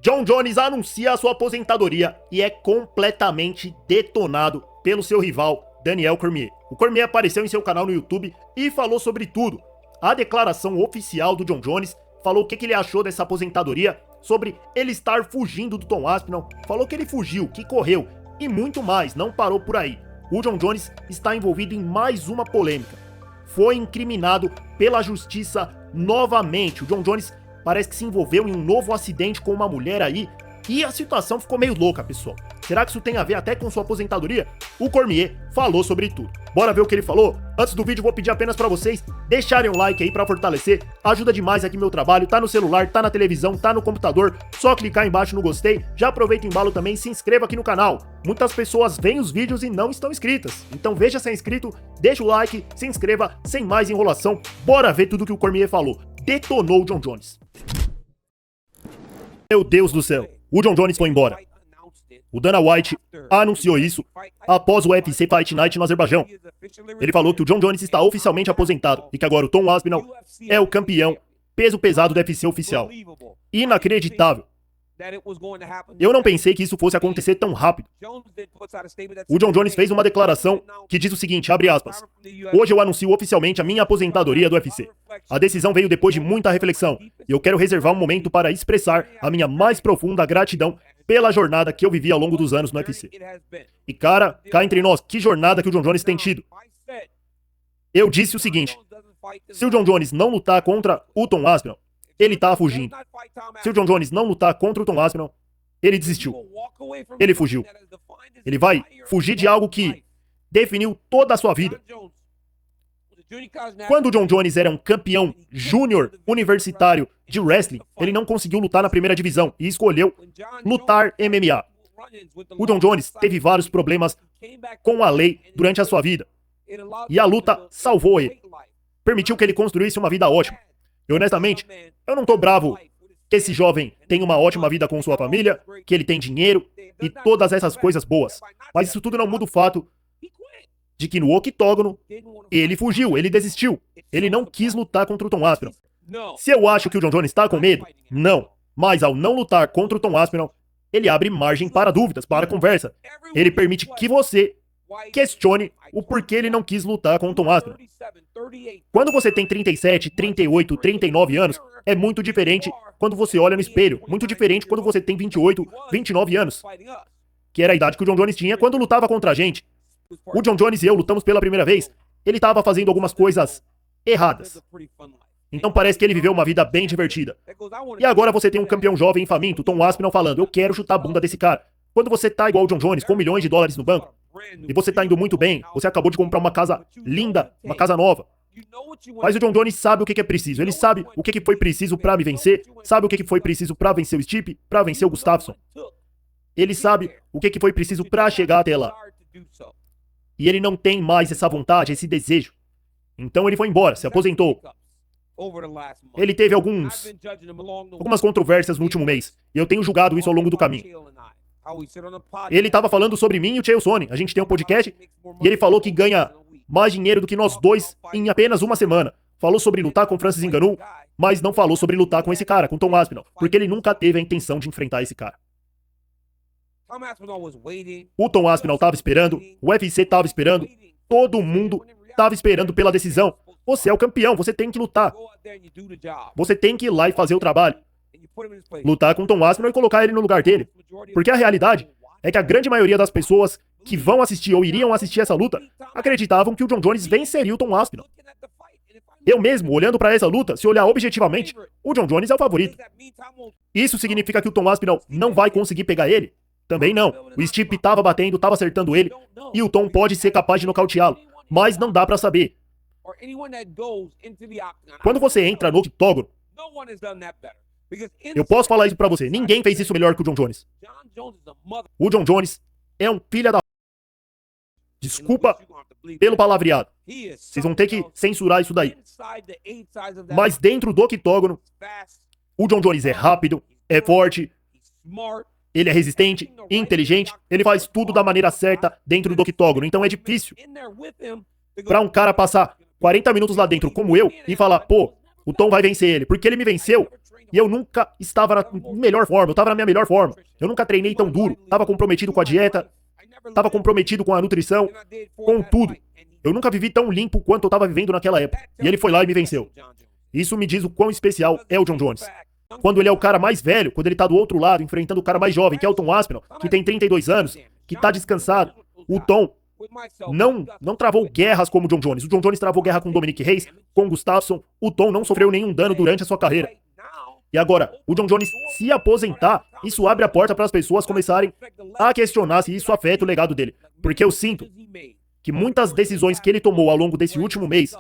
Jon Jones anuncia a sua aposentadoria e é completamente detonado pelo seu rival, Daniel Cormier. O Cormier apareceu em seu canal no YouTube e falou sobre tudo. A declaração oficial do Jon Jones falou o que ele achou dessa aposentadoria, sobre ele estar fugindo do Tom Aspinall, falou que ele fugiu, que correu e muito mais, não parou por aí. O Jon Jones está envolvido em mais uma polêmica. Foi incriminado pela justiça novamente. O Jon Jones parece que se envolveu em um novo acidente com uma mulher aí e a situação ficou meio louca, pessoal. Será que isso tem a ver até com sua aposentadoria? O Cormier falou sobre tudo. Bora ver o que ele falou? Antes do vídeo, vou pedir apenas pra vocês deixarem um like aí pra fortalecer. Ajuda demais aqui meu trabalho. Tá no celular, tá na televisão, tá no computador. Só clicar embaixo no gostei. Já aproveita o embalo também e se inscreva aqui no canal. Muitas pessoas veem os vídeos e não estão inscritas. Então veja se é inscrito, deixa o like, se inscreva. Sem mais enrolação, bora ver tudo que o Cormier falou. Detonou o Jon Jones. Meu Deus do céu, o Jon Jones foi embora. O Dana White anunciou isso após o UFC Fight Night no Azerbaijão. Ele falou que o Jon Jones está oficialmente aposentado e que agora o Tom Aspinall é o campeão peso pesado do UFC oficial. Inacreditável. Eu não pensei que isso fosse acontecer tão rápido. O Jon Jones fez uma declaração que diz o seguinte, abre aspas: "Hoje eu anuncio oficialmente a minha aposentadoria do UFC. A decisão veio depois de muita reflexão e eu quero reservar um momento para expressar a minha mais profunda gratidão pela jornada que eu vivi ao longo dos anos no UFC." E cara, cá entre nós, que jornada que o Jon Jones tem tido. Eu disse o seguinte, se o Jon Jones não lutar contra o Tom Aspinall, ele tá fugindo. Se o Jon Jones não lutar contra o Tom Aspinall, ele desistiu. Ele fugiu. Ele vai fugir de algo que definiu toda a sua vida. Quando o Jon Jones era um campeão júnior universitário de wrestling, ele não conseguiu lutar na primeira divisão e escolheu lutar MMA. O Jon Jones teve vários problemas com a lei durante a sua vida. E a luta salvou ele. Permitiu que ele construísse uma vida ótima. E honestamente, eu não tô bravo que esse jovem tenha uma ótima vida com sua família, que ele tem dinheiro e todas essas coisas boas. Mas isso tudo não muda o fato de que no octógono, ele fugiu, ele desistiu. Ele não quis lutar contra o Tom Aspinall. Se eu acho que o Jon Jones está com medo, não. Mas ao não lutar contra o Tom Aspinall, ele abre margem para dúvidas, para conversa. Ele permite que você questione o porquê ele não quis lutar com o Tom Aspinall. Quando você tem 37, 38, 39 anos, é muito diferente quando você olha no espelho. Muito diferente quando você tem 28, 29 anos. Que era a idade que o Jon Jones tinha quando lutava contra a gente. O Jon Jones e eu lutamos pela primeira vez. Ele estava fazendo algumas coisas erradas. Então parece que ele viveu uma vida bem divertida. E agora você tem um campeão jovem e faminto, Tom Aspinall, falando, eu quero chutar a bunda desse cara. Quando você tá igual o Jon Jones, com milhões de dólares no banco, e você tá indo muito bem, você acabou de comprar uma casa linda, uma casa nova. Mas o Jon Jones sabe o que é preciso. Ele sabe o que foi preciso pra me vencer, sabe o que foi preciso pra vencer o Stipe, pra vencer o Gustafsson. Ele sabe o que foi preciso pra chegar até lá. E ele não tem mais essa vontade, esse desejo. Então ele foi embora, se aposentou. Ele teve algumas controvérsias no último mês. E eu tenho julgado isso ao longo do caminho. Ele estava falando sobre mim e o Chael Sonnen. A gente tem um podcast e ele falou que ganha mais dinheiro do que nós dois em apenas uma semana. Falou sobre lutar com Francis Ngannou, mas não falou sobre lutar com esse cara, com Tom Aspinall, porque ele nunca teve a intenção de enfrentar esse cara. O Tom Aspinall estava esperando, o UFC estava esperando, todo mundo estava esperando pela decisão. Você é o campeão, você tem que lutar. Você tem que ir lá e fazer o trabalho. Lutar com o Tom Aspinall e colocar ele no lugar dele. Porque a realidade é que a grande maioria das pessoas que vão assistir ou iriam assistir essa luta acreditavam que o Jon Jones venceria o Tom Aspinall. Eu mesmo, olhando pra essa luta, se olhar objetivamente, o Jon Jones é o favorito. Isso significa que o Tom Aspinall não vai conseguir pegar ele? Também não. O Stipe tava batendo, tava acertando ele, e o Tom pode ser capaz de nocauteá-lo, mas não dá pra saber. Quando você entra no octógono, eu posso falar isso pra você, ninguém fez isso melhor que o Jon Jones. O Jon Jones é um filho da... Desculpa pelo palavreado. Vocês vão ter que censurar isso daí. Mas dentro do octógono, o Jon Jones é rápido, é forte, ele é resistente, inteligente, ele faz tudo da maneira certa dentro do octógono. Então é difícil pra um cara passar 40 minutos lá dentro como eu e falar, pô, o Tom vai vencer ele, porque ele me venceu E eu nunca estava na melhor forma, eu estava na minha melhor forma. Eu nunca treinei tão duro, estava comprometido com a dieta, estava comprometido com a nutrição, com tudo. Eu nunca vivi tão limpo quanto eu estava vivendo naquela época. E ele foi lá e me venceu. Isso me diz o quão especial é o Jon Jones. Quando ele é o cara mais velho, quando ele tá do outro lado, enfrentando o cara mais jovem, que é o Tom Aspinall, que tem 32 anos, que tá descansado, o Tom não travou guerras como o Jon Jones. O Jon Jones travou guerra com o Dominic Reyes, com o Gustafsson. O Tom não sofreu nenhum dano durante a sua carreira. E agora, o Jon Jones se aposentar, isso abre a porta para as pessoas começarem a questionar se isso afeta o legado dele. Porque eu sinto que muitas decisões que ele tomou ao longo desse último mês,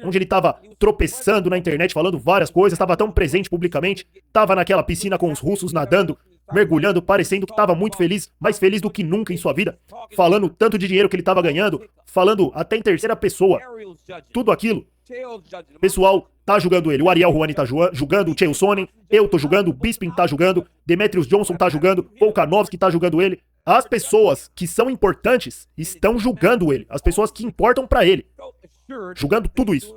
onde ele estava tropeçando na internet, falando várias coisas, estava tão presente publicamente, estava naquela piscina com os russos nadando, mergulhando, parecendo que estava muito feliz, mais feliz do que nunca em sua vida, falando tanto de dinheiro que ele estava ganhando, falando até em terceira pessoa, tudo aquilo. O pessoal tá julgando ele, o Ariel Helwani tá julgando, o Chael Sonnen, eu tô julgando, o Bisping tá julgando, Demetrius Johnson tá julgando, Volkanovski tá julgando ele. As pessoas que são importantes estão julgando ele, as pessoas que importam pra ele, julgando tudo isso.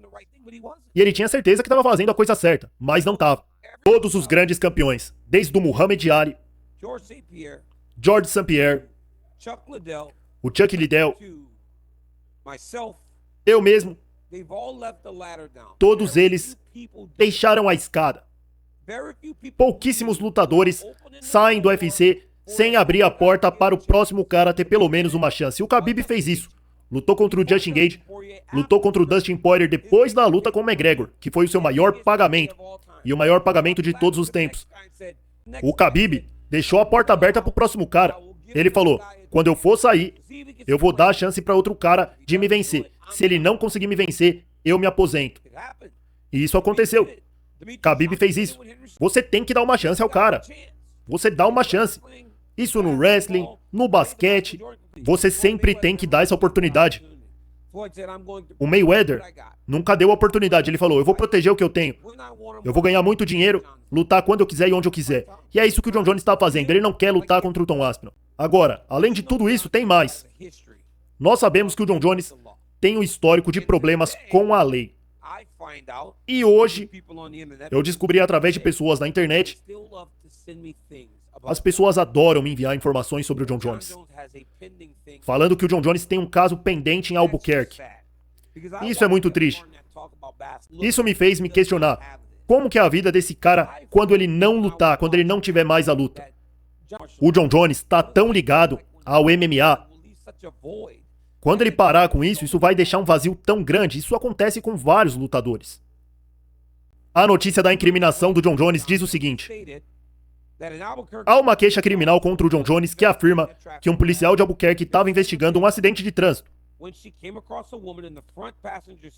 E ele tinha certeza que estava fazendo a coisa certa, mas não estava. Todos os grandes campeões, desde o Muhammad Ali, George St. Pierre, o Chuck Liddell, eu mesmo, todos eles deixaram a escada. Pouquíssimos lutadores saem do UFC sem abrir a porta para o próximo cara ter pelo menos uma chance. O Khabib fez isso. Lutou contra o Justin Gage, lutou contra o Dustin Poirier depois da luta com o McGregor, que foi o seu maior pagamento, e o maior pagamento de todos os tempos. O Khabib deixou a porta aberta pro próximo cara. Ele falou, quando eu for sair, eu vou dar a chance para outro cara de me vencer. Se ele não conseguir me vencer, eu me aposento. E isso aconteceu. Khabib fez isso. Você tem que dar uma chance ao cara. Você dá uma chance. Isso no wrestling, no basquete, você sempre tem que dar essa oportunidade. O Mayweather nunca deu a oportunidade. Ele falou, eu vou proteger o que eu tenho. Eu vou ganhar muito dinheiro, lutar quando eu quiser e onde eu quiser. E é isso que o Jon Jones está fazendo. Ele não quer lutar contra o Tom Aspinall. Agora, além de tudo isso, tem mais. Nós sabemos que o Jon Jones tem um histórico de problemas com a lei. E hoje, eu descobri através de pessoas na internet, as pessoas adoram me enviar informações sobre o Jon Jones, falando que o Jon Jones tem um caso pendente em Albuquerque. Isso é muito triste. Isso me fez me questionar, como que é a vida desse cara quando ele não lutar, quando ele não tiver mais a luta? O Jon Jones está tão ligado ao MMA. Quando ele parar com isso, isso vai deixar um vazio tão grande. Isso acontece com vários lutadores. A notícia da incriminação do Jon Jones diz o seguinte: há uma queixa criminal contra o Jon Jones que afirma que um policial de Albuquerque estava investigando um acidente de trânsito.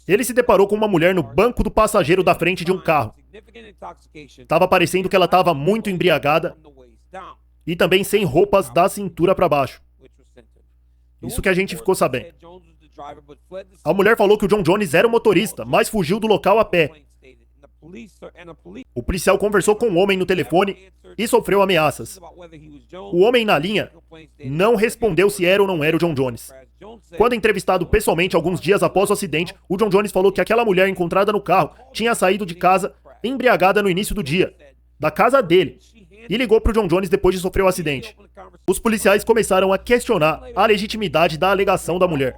Ele se deparou com uma mulher no banco do passageiro da frente de um carro. Estava parecendo que ela estava muito embriagada e também sem roupas da cintura para baixo. Isso que a gente ficou sabendo. A mulher falou que o Jon Jones era o motorista, mas fugiu do local a pé. O policial conversou com o homem no telefone e sofreu ameaças. O homem na linha não respondeu se era ou não era o Jon Jones. Quando entrevistado pessoalmente alguns dias após o acidente, o Jon Jones falou que aquela mulher encontrada no carro tinha saído de casa embriagada no início do dia, da casa dele, e ligou para o Jon Jones depois de sofrer o acidente. Os policiais começaram a questionar a legitimidade da alegação da mulher.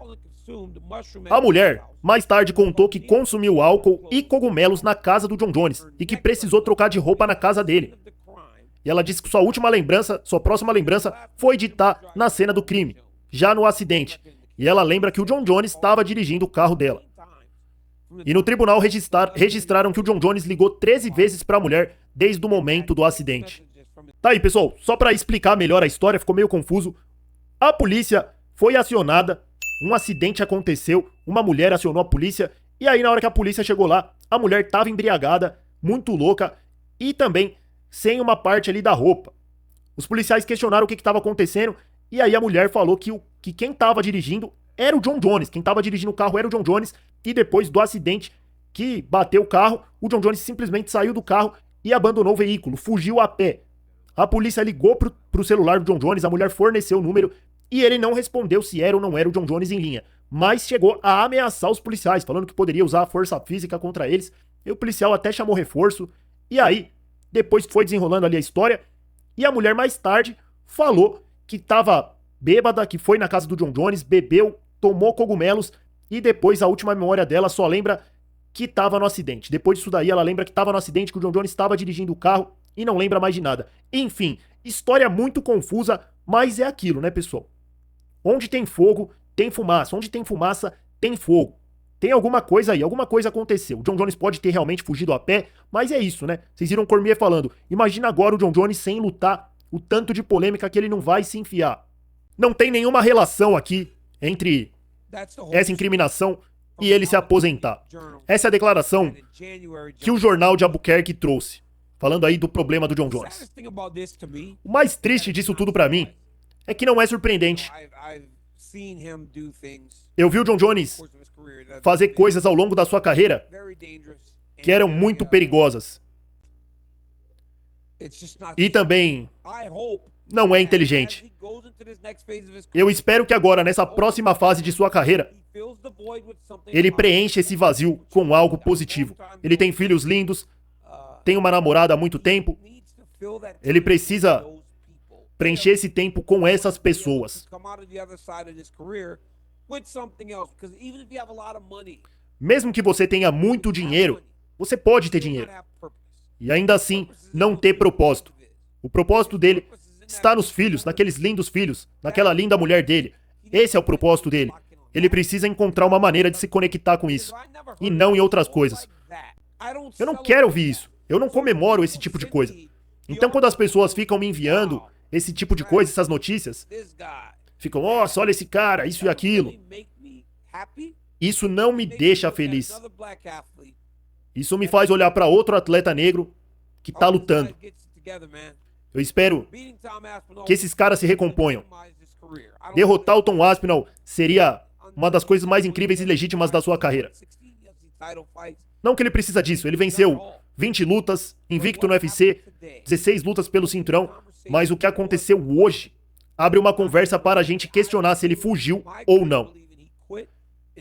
A mulher, mais tarde, contou que consumiu álcool e cogumelos na casa do Jon Jones e que precisou trocar de roupa na casa dele. E ela disse que sua próxima lembrança foi de estar na cena do crime, já no acidente. E ela lembra que o Jon Jones estava dirigindo o carro dela. E no tribunal registraram que o Jon Jones ligou 13 vezes para a mulher desde o momento do acidente. Tá aí, pessoal, só para explicar melhor a história, ficou meio confuso. A polícia foi acionada, um acidente aconteceu, uma mulher acionou a polícia, e aí na hora que a polícia chegou lá, a mulher estava embriagada, muito louca, e também sem uma parte ali da roupa. Os policiais questionaram o que estava acontecendo, e aí a mulher falou que quem estava dirigindo era o Jon Jones, quem estava dirigindo o carro era o Jon Jones, e depois do acidente que bateu o carro, o Jon Jones simplesmente saiu do carro e abandonou o veículo, fugiu a pé. A polícia ligou pro celular do Jon Jones, a mulher forneceu o número e ele não respondeu se era ou não era o Jon Jones em linha, mas chegou a ameaçar os policiais, falando que poderia usar a força física contra eles, e o policial até chamou reforço, E aí, depois foi desenrolando ali a história, e a mulher mais tarde falou que tava bêbada, que foi na casa do John Jones, bebeu, tomou cogumelos, e depois a última memória dela só lembra que tava no acidente. Depois disso daí, ela lembra que tava no acidente, que o John Jones estava dirigindo o carro e não lembra mais de nada. Enfim, história muito confusa, mas é aquilo, né, pessoal? Onde tem fogo, tem fumaça. Onde tem fumaça, tem fogo. Tem alguma coisa aí, alguma coisa aconteceu. O John Jones pode ter realmente fugido a pé, mas é isso, né? Vocês viram o Cormier falando. Imagina agora o John Jones sem lutar, o tanto de polêmica que ele não vai se enfiar. Não tem nenhuma relação aqui entre essa incriminação e ele se aposentar. Essa é a declaração que o jornal de Albuquerque trouxe, falando aí do problema do John Jones. O mais triste disso tudo pra mim é que não é surpreendente. Eu vi o John Jones fazer coisas ao longo da sua carreira que eram muito perigosas. E também não é inteligente. Eu espero que agora, nessa próxima fase de sua carreira, ele preencha esse vazio com algo positivo. Ele tem filhos lindos, tem uma namorada há muito tempo. Ele precisa preencher esse tempo com essas pessoas. Mesmo que você tenha muito dinheiro, você pode ter dinheiro e ainda assim não ter propósito. O propósito dele está nos filhos, naqueles lindos filhos, naquela linda mulher dele. Esse é o propósito dele. Ele precisa encontrar uma maneira de se conectar com isso e não em outras coisas. Eu não quero ouvir isso. Eu não comemoro esse tipo de coisa. Então, quando as pessoas ficam me enviando esse tipo de coisa, essas notícias, ficam, nossa, olha esse cara, isso e aquilo. Isso não me deixa feliz. Isso me faz olhar para outro atleta negro que tá lutando. Eu espero que esses caras se recomponham. Derrotar o Tom Aspinall seria uma das coisas mais incríveis e legítimas da sua carreira. Não que ele precisa disso, ele venceu 20 lutas, invicto no UFC, 16 lutas pelo cinturão, mas o que aconteceu hoje abre uma conversa para a gente questionar se ele fugiu ou não.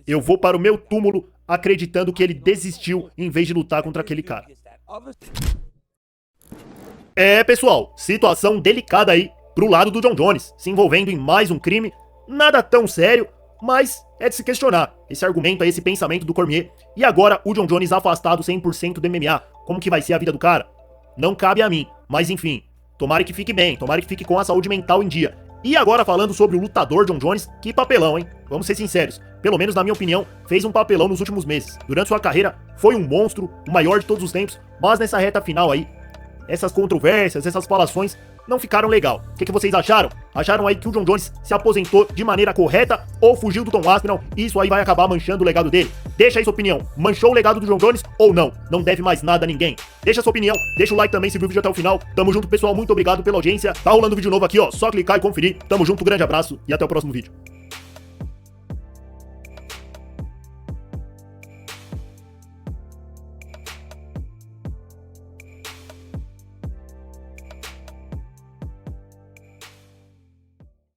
Eu vou para o meu túmulo acreditando que ele desistiu em vez de lutar contra aquele cara. Pessoal, situação delicada aí pro lado do John Jones, se envolvendo em mais um crime, nada tão sério, mas é de se questionar esse argumento aí, esse pensamento do Cormier. E agora o John Jones afastado 100% do MMA, como que vai ser a vida do cara? Não cabe a mim, mas enfim, tomara que fique bem, tomara que fique com a saúde mental em dia. E agora falando sobre o lutador John Jones, que papelão, hein? Vamos ser sinceros, pelo menos na minha opinião, fez um papelão nos últimos meses. Durante sua carreira, foi um monstro, o maior de todos os tempos, mas nessa reta final aí, essas controvérsias, essas falações não ficaram legal. O que vocês acharam? Acharam aí que o John Jones se aposentou de maneira correta ou fugiu do Tom Aspinall e isso aí vai acabar manchando o legado dele? Deixa aí sua opinião. Manchou o legado do John Jones ou não? Não deve mais nada a ninguém. Deixa sua opinião, deixa o like também se viu o vídeo até o final. Tamo junto, pessoal. Muito obrigado pela audiência. Tá rolando vídeo novo aqui, ó. Só clicar e conferir. Tamo junto, grande abraço e até o próximo vídeo.